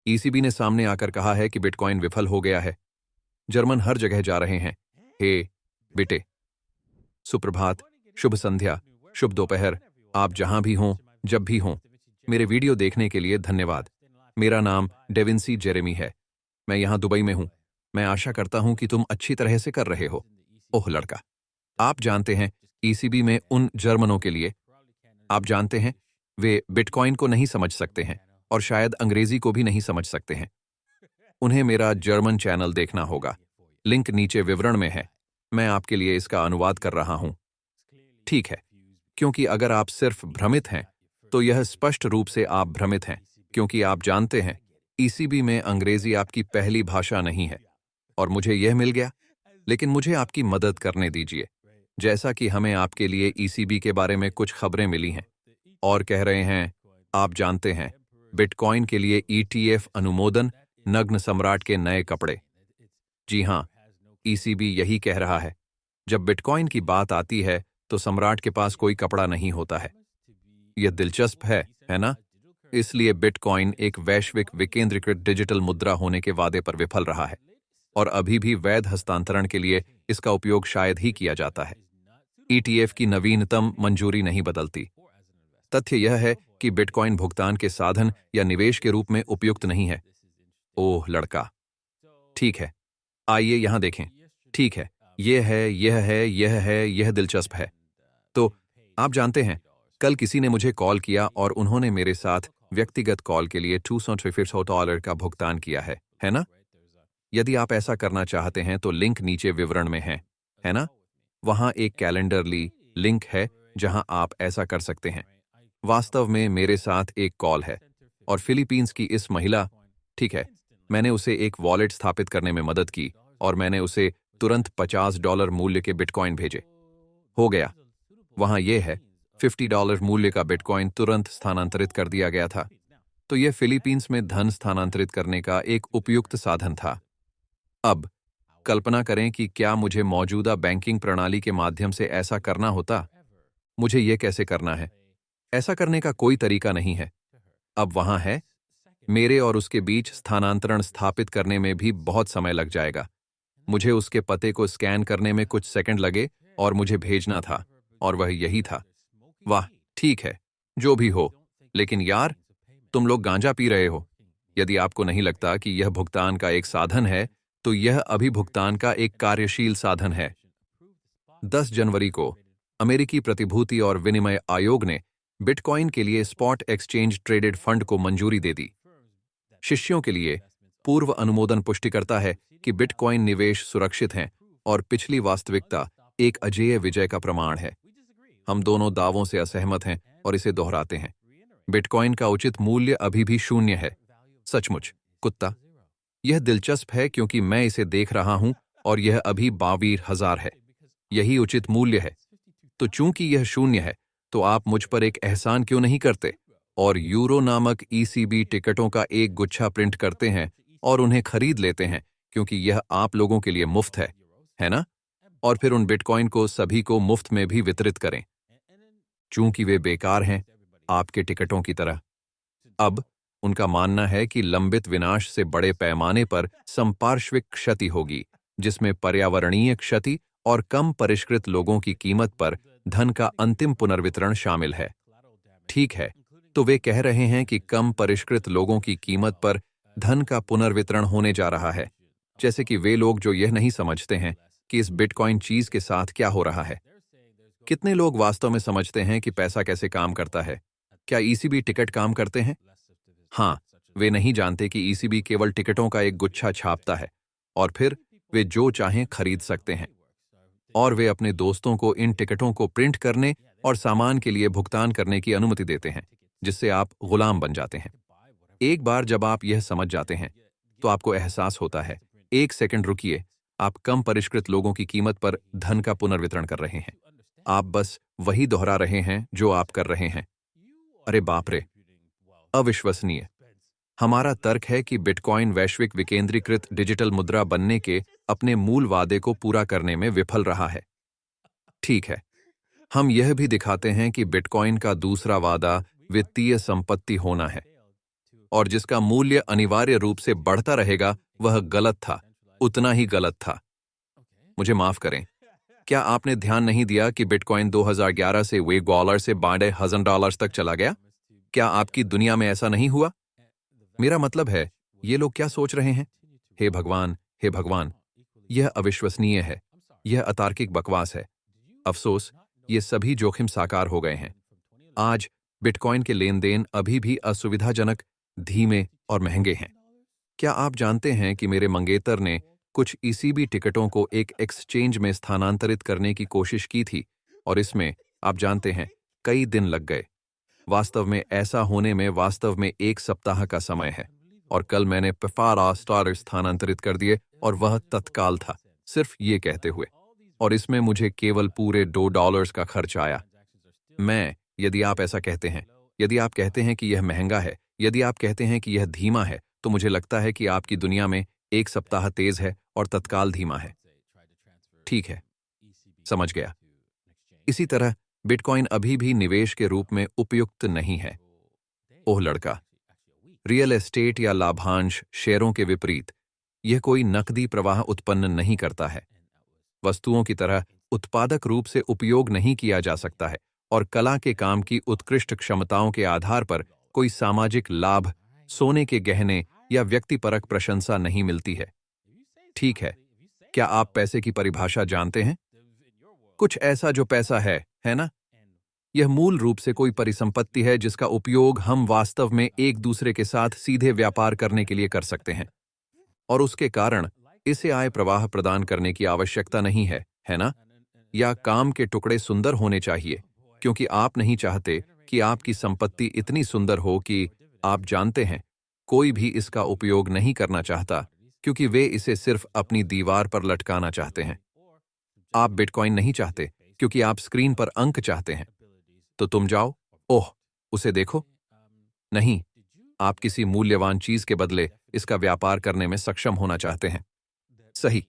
ECB ने सामने आकर कहा है कि बिटकॉइन विफल हो गया है। जर्मन हर जगह जा रहे हैं। हे बेटे, सुप्रभात, शुभ संध्या, शुभ दोपहर, आप जहां भी हों, जब भी हों। मेरे वीडियो देखने के लिए धन्यवाद। मेरा नाम डेविंसी जेरेमी है। मैं यहां दुबई में हूं। मैं आशा करता हूं कि तुम अच्छी तरह से कर रहे हो। ओह लड़का, आप जानते हैं, ईसीबी में उन जर्मनों के लिए, आप जानते हैं, वे बिटकॉइन को नहीं समझ सकते हैं और शायद अंग्रेजी को भी नहीं समझ सकते हैं। उन्हें मेरा जर्मन चैनल देखना होगा। लिंक नीचे विवरण में है। मैं आपके लिए इसका अनुवाद कर रहा हूं। ठीक है, क्योंकि अगर आप सिर्फ भ्रमित हैं, तो यह स्पष्ट रूप से आप भ्रमित हैं, क्योंकि आप जानते हैं, ईसीबी में अंग्रेजी आपकी पहली भाषा नहीं है। और मुझे यह मिल गया, लेकिन मुझे आपकी मदद करने दीजिए। जैसा कि हमें आपके लिए ईसीबी के बारे में कुछ खबरें मिली हैं और कह रहे हैं, आप जानते हैं, बिटकॉइन के लिए ईटीएफ अनुमोदन, नग्न सम्राट के नए कपड़े। जी हां, ईसीबी यही कह रहा है। जब बिटकॉइन की बात आती है, तो सम्राट के पास कोई कपड़ा नहीं होता है। यह दिलचस्प है ना? इसलिए बिटकॉइन एक वैश्विक विकेंद्रीकृत डिजिटल मुद्रा होने के वादे पर विफल रहा है और अभी भी वैध हस्तांतरण के लिए इसका उपयोग शायद ही किया जाता है। ईटीएफ की नवीनतम मंजूरी नहीं बदलती। तथ्य यह है कि बिटकॉइन भुगतान के साधन या निवेश के रूप में उपयुक्त नहीं है। ओह लड़का, ठीक है, आइए यहां देखें। ठीक है, यह दिलचस्प है। तो आप जानते हैं, कल किसी ने मुझे कॉल किया और उन्होंने मेरे साथ व्यक्तिगत कॉल के लिए $250 का भुगतान किया है ना? यदि आप ऐसा करना चाहते हैं तो लिंक नीचे विवरण में है ना? वहां एक कैलेंडरली लिंक है जहां आप ऐसा कर सकते हैं। वास्तव में मेरे साथ एक कॉल है और फिलीपींस की इस महिला, ठीक है, मैंने उसे एक वॉलेट स्थापित करने में मदद की और मैंने उसे तुरंत $50 मूल्य के बिटकॉइन भेजे। हो गया। वहां यह है, $50 मूल्य का बिटकॉइन तुरंत स्थानांतरित कर दिया गया था। तो यह फिलीपींस में धन स्थानांतरित करने का एक उपयुक्त साधन था। अब कल्पना करें कि क्या मुझे मौजूदा बैंकिंग प्रणाली के माध्यम से ऐसा करना होता। मुझे यह कैसे करना है? ऐसा करने का कोई तरीका नहीं है। अब वहां है, मेरे और उसके बीच स्थानांतरण स्थापित करने में भी बहुत समय लग जाएगा। मुझे उसके पते को स्कैन करने में कुछ सेकंड लगे और मुझे भेजना था, और वह यही था। वाह, ठीक है, जो भी हो, लेकिन यार, तुम लोग गांजा पी रहे हो। यदि आपको नहीं लगता कि यह भुगतान का एक साधन है, तो यह अभी भुगतान का एक कार्यशील साधन है। 10 जनवरी को अमेरिकी प्रतिभूति और विनिमय आयोग ने बिटकॉइन के लिए स्पॉट एक्सचेंज ट्रेडेड फंड को मंजूरी दे दी। शिष्यों के लिए पूर्व अनुमोदन पुष्टि करता है कि बिटकॉइन निवेश सुरक्षित हैं और पिछली वास्तविकता एक अजेय विजय का प्रमाण है। हम दोनों दावों से असहमत हैं और इसे दोहराते हैं। बिटकॉइन का उचित मूल्य अभी भी 0 है। सचमुच, कुत्ता। यह दिलचस्प है क्योंकि मैं इसे देख रहा हूं और यह अभी 22,000 है। यही उचित मूल्य है। तो चूंकि यह 0 है, तो आप मुझ पर एक एहसान क्यों नहीं करते और यूरो नामक ईसीबी टिकटों का एक गुच्छा प्रिंट करते हैं और उन्हें खरीद लेते हैं, क्योंकि यह आप लोगों के लिए मुफ्त है ना? और फिर उन बिटकॉइन को सभी को मुफ्त में भी वितरित करें, चूंकि वे बेकार हैं, आपके टिकटों की तरह। अब उनका मानना है कि लंबित विनाश से बड़े पैमाने पर संपार्श्विक क्षति होगी, जिसमें पर्यावरणीय क्षति और कम परिष्कृत लोगों की कीमत पर धन का अंतिम पुनर्वितरण शामिल है। ठीक है, तो वे कह रहे हैं कि कम परिष्कृत लोगों की कीमत पर धन का पुनर्वितरण होने जा रहा है, जैसे कि वे लोग जो यह नहीं समझते हैं कि इस बिटकॉइन चीज के साथ क्या हो रहा है। कितने लोग वास्तव में समझते हैं कि पैसा कैसे काम करता है? क्या ईसीबी टिकट काम करते हैं? हाँ, वे नहीं जानते कि ईसीबी केवल टिकटों का एक गुच्छा छापता है और फिर वे जो चाहें खरीद सकते हैं। और वे अपने दोस्तों को इन टिकटों को प्रिंट करने और सामान के लिए भुगतान करने की अनुमति देते हैं, जिससे आप गुलाम बन जाते हैं। एक बार जब आप यह समझ जाते हैं, तो आपको एहसास होता है, एक सेकंड रुकिए, आप कम परिष्कृत लोगों की कीमत पर धन का पुनर्वितरण कर रहे हैं। आप बस वही दोहरा रहे हैं जो आप कर रहे हैं। अरे बाप रे, अविश्वसनीय। हमारा तर्क है कि बिटकॉइन वैश्विक विकेंद्रीकृत डिजिटल मुद्रा बनने के अपने मूल वादे को पूरा करने में विफल रहा है। ठीक है, हम यह भी दिखाते हैं कि बिटकॉइन का दूसरा वादा वित्तीय संपत्ति होना है। और जिसका मूल्य अनिवार्य रूप से बढ़ता रहेगा वह गलत था, उतना ही गलत था। मुझे माफ करें, क्या आपने ध्यान नहीं दिया कि बिटकॉइन 2011 से वे डॉलर से $12,000 तक चला गया? क्या आपकी दुनिया में ऐसा नहीं हुआ? मेरा मतलब है, ये लोग क्या सोच रहे हैं? हे भगवान, हे भगवान, यह अविश्वसनीय है, यह अतार्किक बकवास है। अफसोस, ये सभी जोखिम साकार हो गए हैं। आज बिटकॉइन के लेन देन अभी भी असुविधाजनक, धीमे और महंगे हैं। क्या आप जानते हैं कि मेरे मंगेतर ने कुछ ईसीबी टिकटों को एक एक्सचेंज में स्थानांतरित करने की कोशिश की थी और इसमें, आप जानते हैं, कई दिन लग गए। वास्तव में ऐसा होने में वास्तव में 1 सप्ताह का समय है और कल मैंने $50 स्थानांतरित कर दिए और वह तत्काल था, सिर्फ ये कहते हुए। और इसमें मुझे केवल पूरे $2 का खर्च आया। यदि आप ऐसा कहते हैं, यदि आप कहते हैं कि यह महंगा है, यदि आप कहते हैं कि यह धीमा है, तो मुझे लगता है कि आपकी दुनिया में 1 सप्ताह तेज है और तत्काल धीमा है। ठीक है, समझ गया। इसी तरह बिटकॉइन अभी भी निवेश के रूप में उपयुक्त नहीं है। ओह लड़का, रियल एस्टेट या लाभांश शेयरों के विपरीत, यह कोई नकदी प्रवाह उत्पन्न नहीं करता है। वस्तुओं की तरह उत्पादक रूप से उपयोग नहीं किया जा सकता है और कला के काम की उत्कृष्ट क्षमताओं के आधार पर कोई सामाजिक लाभ, सोने के गहने या व्यक्तिपरक प्रशंसा नहीं मिलती है। ठीक है, क्या आप पैसे की परिभाषा जानते हैं? कुछ ऐसा जो पैसा है ना? यह मूल रूप से कोई परिसंपत्ति है जिसका उपयोग हम वास्तव में एक दूसरे के साथ सीधे व्यापार करने के लिए कर सकते हैं और उसके कारण इसे आय प्रवाह प्रदान करने की आवश्यकता नहीं है ना? या काम के टुकड़े सुंदर होने चाहिए, क्योंकि आप नहीं चाहते कि आपकी संपत्ति इतनी सुंदर हो कि, आप जानते हैं, कोई भी इसका उपयोग नहीं करना चाहता, क्योंकि वे इसे सिर्फ अपनी दीवार पर लटकाना चाहते हैं। आप बिटकॉइन नहीं चाहते क्योंकि आप स्क्रीन पर अंक चाहते हैं। तो तुम जाओ, ओह, उसे देखो। नहीं, आप किसी मूल्यवान चीज के बदले इसका व्यापार करने में सक्षम होना चाहते हैं। सही,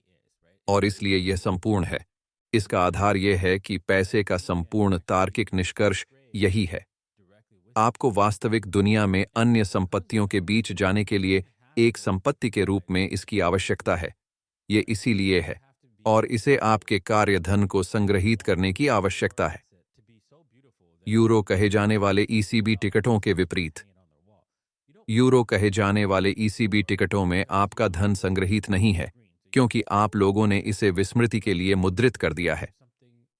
और इसलिए यह संपूर्ण है। इसका आधार यह है कि पैसे का संपूर्ण तार्किक निष्कर्ष यही है। आपको वास्तविक दुनिया में अन्य संपत्तियों के बीच जाने के लिए एक संपत्ति के रूप में इसकी आवश्यकता है। ये इसीलिए है, और इसे आपके कार्यधन को संग्रहीत करने की आवश्यकता है। यूरो कहे जाने वाले ईसीबी टिकटों के विपरीत, यूरो कहे जाने वाले ईसीबी टिकटों में आपका धन संग्रहीत नहीं है, क्योंकि आप लोगों ने इसे विस्मृति के लिए मुद्रित कर दिया है।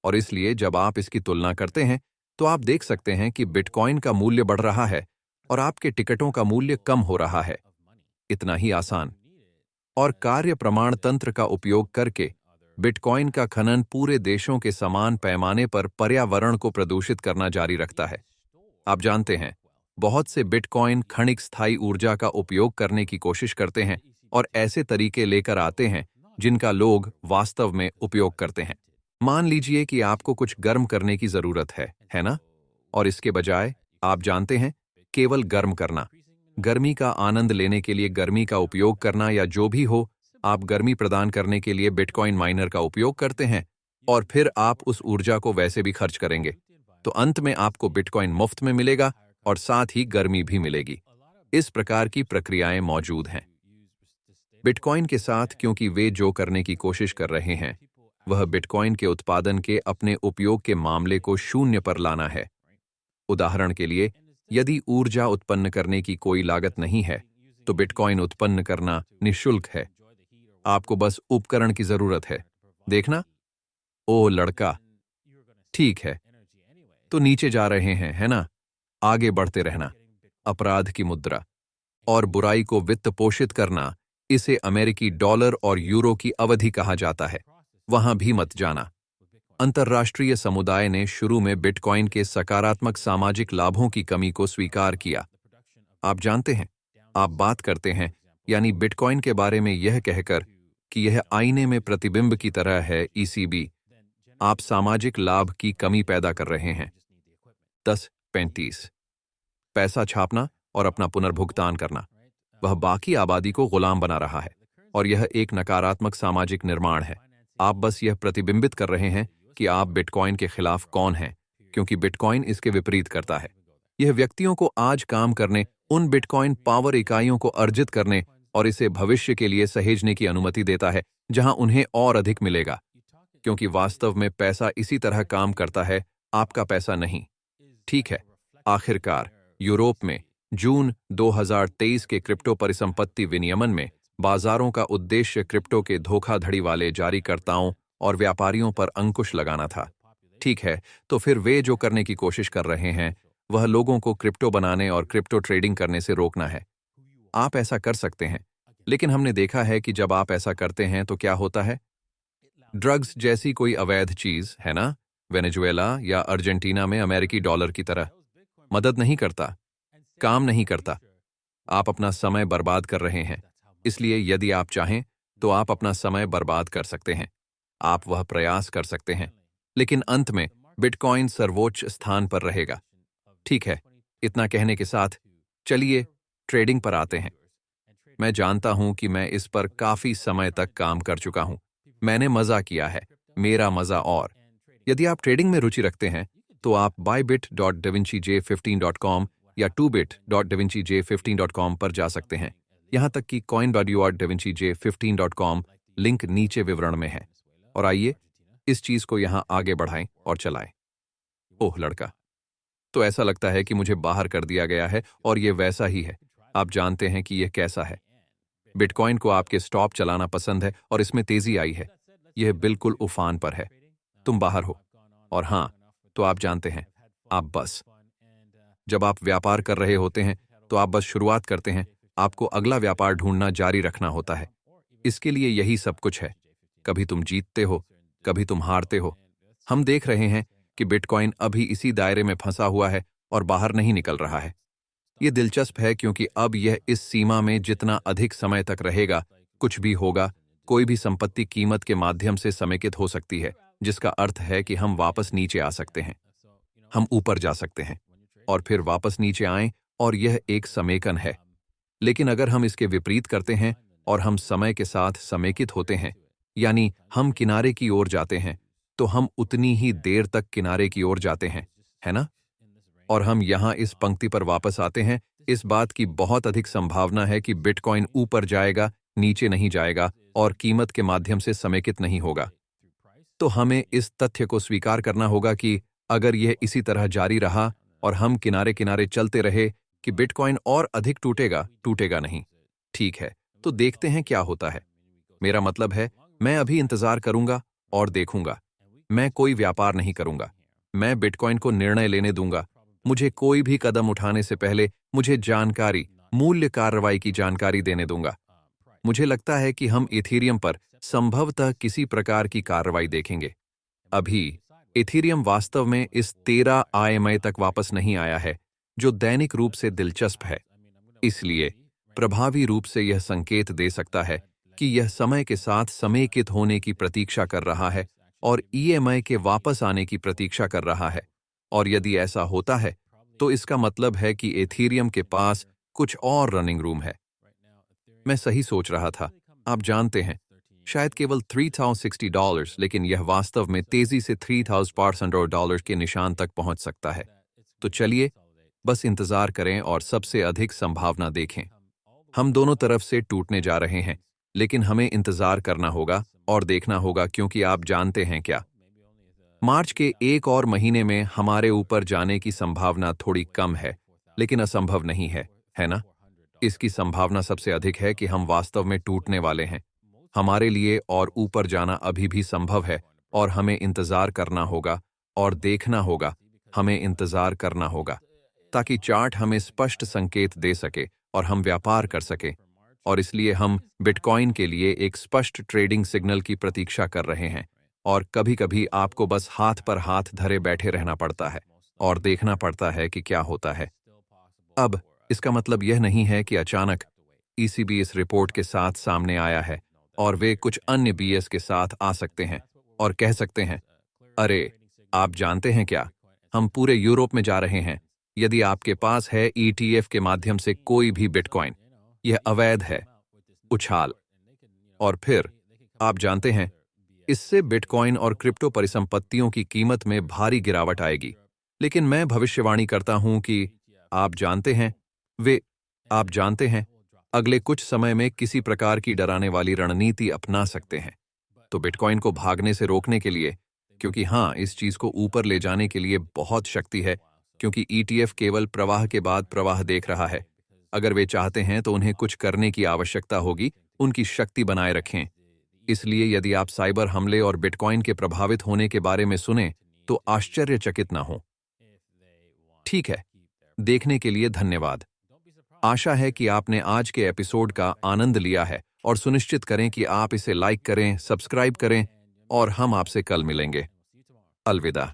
और इसलिए जब आप इसकी तुलना करते हैं तो आप देख सकते हैं कि बिटकॉइन का मूल्य बढ़ रहा है और आपके टिकटों का मूल्य कम हो रहा है। इतना ही आसान। और कार्य प्रमाण तंत्र का उपयोग करके बिटकॉइन का खनन पूरे देशों के समान पैमाने पर पर्यावरण को प्रदूषित करना जारी रखता है। आप जानते हैं, बहुत से बिटकॉइन क्षणिक स्थायी ऊर्जा का उपयोग करने की कोशिश करते हैं और ऐसे तरीके लेकर आते हैं जिनका लोग वास्तव में उपयोग करते हैं। मान लीजिए कि आपको कुछ गर्म करने की जरूरत है ना? और इसके बजाय, आप जानते हैं, केवल गर्म करना, गर्मी का आनंद लेने के लिए गर्मी का उपयोग करना या जो भी हो, आप गर्मी प्रदान करने के लिए बिटकॉइन माइनर का उपयोग करते हैं और फिर आप उस ऊर्जा को वैसे भी खर्च करेंगे। तो अंत में आपको बिटकॉइन मुफ्त में मिलेगा और साथ ही गर्मी भी मिलेगी। इस प्रकार की प्रक्रियाएं मौजूद हैं बिटकॉइन के साथ, क्योंकि वे जो करने की कोशिश कर रहे हैं वह बिटकॉइन के उत्पादन के अपने उपयोग के मामले को शून्य पर लाना है। उदाहरण के लिए, यदि ऊर्जा उत्पन्न करने की कोई लागत नहीं है तो बिटकॉइन उत्पन्न करना निःशुल्क है। आपको बस उपकरण की जरूरत है। देखना? ओ लड़का, ठीक है, तो नीचे जा रहे हैं, है ना? आगे बढ़ते रहना। अपराध की मुद्रा और बुराई को वित्त पोषित करना, इसे अमेरिकी डॉलर और यूरो की अवधि कहा जाता है। वहां भी मत जाना। अंतर्राष्ट्रीय समुदाय ने शुरू में बिटकॉइन के सकारात्मक सामाजिक लाभों की कमी को स्वीकार किया। आप जानते हैं, आप बात करते हैं, यानी बिटकॉइन के बारे में यह कहकर कि यह आईने में प्रतिबिंब की तरह है, ईसीबी, आप सामाजिक लाभ की कमी पैदा कर रहे हैं। 10-35 पैसा छापना और अपना पुनर्भुगतान करना, वह बाकी आबादी को गुलाम बना रहा है और यह एक नकारात्मक सामाजिक निर्माण है। आप बस यह प्रतिबिंबित कर रहे हैं कि आप बिटकॉइन के खिलाफ कौन हैं, क्योंकि बिटकॉइन इसके विपरीत करता है। यह व्यक्तियों को आज काम करने, उन बिटकॉइन पावर इकाइयों को अर्जित करने और इसे भविष्य के लिए सहेजने की अनुमति देता है, जहां उन्हें और अधिक मिलेगा। क्योंकि वास्तव में पैसा इसी तरह काम करता है, आपका पैसा नहीं। ठीक है। आखिरकार यूरोप में जून 2023 के क्रिप्टो परिसंपत्ति विनियमन में बाजारों का उद्देश्य क्रिप्टो के धोखाधड़ी वाले जारीकर्ताओं और व्यापारियों पर अंकुश लगाना था। ठीक है, तो फिर वे जो करने की कोशिश कर रहे हैं वह लोगों को क्रिप्टो बनाने और क्रिप्टो ट्रेडिंग करने से रोकना है। आप ऐसा कर सकते हैं, लेकिन हमने देखा है कि जब आप ऐसा करते हैं तो क्या होता है। ड्रग्स जैसी कोई अवैध चीज, है ना, वेनेजुएला या अर्जेंटीना में अमेरिकी डॉलर की तरह मदद नहीं करता, काम नहीं करता। आप अपना समय बर्बाद कर रहे हैं। इसलिए यदि आप चाहें तो आप अपना समय बर्बाद कर सकते हैं, आप वह प्रयास कर सकते हैं, लेकिन अंत में बिटकॉइन सर्वोच्च स्थान पर रहेगा। ठीक है, इतना कहने के साथ चलिए ट्रेडिंग पर आते हैं। मैं जानता हूं कि मैं इस पर काफी समय तक काम कर चुका हूं। मैंने मजा किया है, मेरा मजा। और यदि आप ट्रेडिंग में रुचि रखते हैं तो आप bybit.davincij15.com या 2bit.davincij15.com पर जा सकते हैं। यहां तक कि coin.davincij15.com लिंक नीचे विवरण में है। और आइए इस चीज को यहां आगे बढ़ाएं और चलाएं। ओह लड़का, तो ऐसा लगता है कि मुझे बाहर कर दिया गया है, और ये वैसा ही है। आप जानते हैं कि यह कैसा है। बिटकॉइन को आपके स्टॉप चलाना पसंद है और इसमें तेजी आई है। यह बिल्कुल उफान पर है। तुम बाहर हो। और हां, तो आप जानते हैं, आप बस जब आप व्यापार कर रहे होते हैं तो आप बस शुरुआत करते हैं। आपको अगला व्यापार ढूंढना जारी रखना होता है। इसके लिए यही सब कुछ है। कभी तुम जीतते हो, कभी तुम हारते हो। हम देख रहे हैं कि बिटकॉइन अभी इसी दायरे में फंसा हुआ है और बाहर नहीं निकल रहा है। यह दिलचस्प है क्योंकि अब यह इस सीमा में जितना अधिक समय तक रहेगा, कुछ भी होगा, कोई भी संपत्ति कीमत के माध्यम से समेकित हो सकती है, जिसका अर्थ है कि हम वापस नीचे आ सकते हैं, हम ऊपर जा सकते हैं और फिर वापस नीचे आएं, और यह एक समेकन है। लेकिन अगर हम इसके विपरीत करते हैं और हम समय के साथ समेकित होते हैं, यानी हम किनारे की ओर जाते हैं, तो हम उतनी ही देर तक किनारे की ओर जाते हैं, है ना? और हम यहां इस पंक्ति पर वापस आते हैं। इस बात की बहुत अधिक संभावना है कि बिटकॉइन ऊपर जाएगा, नीचे नहीं जाएगा और कीमत के माध्यम से समेकित नहीं होगा। तो हमें इस तथ्य को स्वीकार करना होगा कि अगर यह इसी तरह जारी रहा और हम किनारे किनारे चलते रहे कि बिटकॉइन और अधिक टूटेगा नहीं। ठीक है, तो देखते हैं क्या होता है। मेरा मतलब है, मैं अभी इंतजार करूंगा और देखूंगा। मैं कोई व्यापार नहीं करूंगा। मैं बिटकॉइन को निर्णय लेने दूंगा। मुझे कोई भी कदम उठाने से पहले मुझे जानकारी, मूल्य कार्रवाई की जानकारी देने दूंगा। मुझे लगता है कि हम इथीरियम पर संभवतः किसी प्रकार की कार्रवाई देखेंगे। अभी इथीरियम वास्तव में इस 13 IMI तक वापस नहीं आया है, जो दैनिक रूप से दिलचस्प है। इसलिए प्रभावी रूप से यह संकेत दे सकता है कि यह समय के साथ समेकित होने की प्रतीक्षा कर रहा है और EMI के वापस आने की प्रतीक्षा कर रहा है। और यदि ऐसा होता है तो इसका मतलब है कि एथीरियम के पास कुछ और रनिंग रूम है। मैं सही सोच रहा था, आप जानते हैं, शायद केवल $3060, लेकिन यह वास्तव में तेजी से $3500 के निशान तक पहुंच सकता है। तो चलिए बस इंतजार करें और सबसे अधिक संभावना देखें। हम दोनों तरफ से टूटने जा रहे हैं, लेकिन हमें इंतजार करना होगा और देखना होगा, क्योंकि आप जानते हैं क्या, मार्च के एक और महीने में हमारे ऊपर जाने की संभावना थोड़ी कम है, लेकिन असंभव नहीं है, है ना? इसकी संभावना सबसे अधिक है कि हम वास्तव में टूटने वाले हैं। हमारे लिए और ऊपर जाना अभी भी संभव है और हमें इंतजार करना होगा और देखना होगा। हमें इंतजार करना होगा ताकि चार्ट हमें स्पष्ट संकेत दे सके और हम व्यापार कर सके। और इसलिए हम बिटकॉइन के लिए एक स्पष्ट ट्रेडिंग सिग्नल की प्रतीक्षा कर रहे हैं। और कभी-कभी आपको बस हाथ पर हाथ धरे बैठे रहना पड़ता है और देखना पड़ता है कि क्या होता है। अब इसका मतलब यह नहीं है कि अचानक ECB इस रिपोर्ट के साथ सामने आया है और वे कुछ अन्य BS के साथ आ सकते हैं और कह सकते हैं, अरे, आप जानते हैं क्या, हम पूरे यूरोप में जा रहे हैं। यदि आपके पास है ETF के माध्यम से कोई भी बिटकॉइन, यह अवैध है। उछाल। और फिर आप जानते हैं, इससे बिटकॉइन और क्रिप्टो परिसंपत्तियों की कीमत में भारी गिरावट आएगी। लेकिन मैं भविष्यवाणी करता हूं कि आप जानते हैं, वे आप जानते हैं, अगले कुछ समय में किसी प्रकार की डराने वाली रणनीति अपना सकते हैं। तो बिटकॉइन को भागने से रोकने के लिए, क्योंकि हाँ, इस चीज को ऊपर ले जाने के लिए बहुत शक्ति है, क्योंकि ईटीएफ केवल प्रवाह के बाद प्रवाह देख रहा है। अगर वे चाहते हैं तो उन्हें कुछ करने की आवश्यकता होगी, उनकी शक्ति बनाए रखें। इसलिए यदि आप साइबर हमले और बिटकॉइन के प्रभावित होने के बारे में सुने, तो आश्चर्यचकित ना हो। ठीक है, देखने के लिए धन्यवाद। आशा है कि आपने आज के एपिसोड का आनंद लिया है और सुनिश्चित करें कि आप इसे लाइक करें, सब्सक्राइब करें और हम आपसे कल मिलेंगे। अलविदा।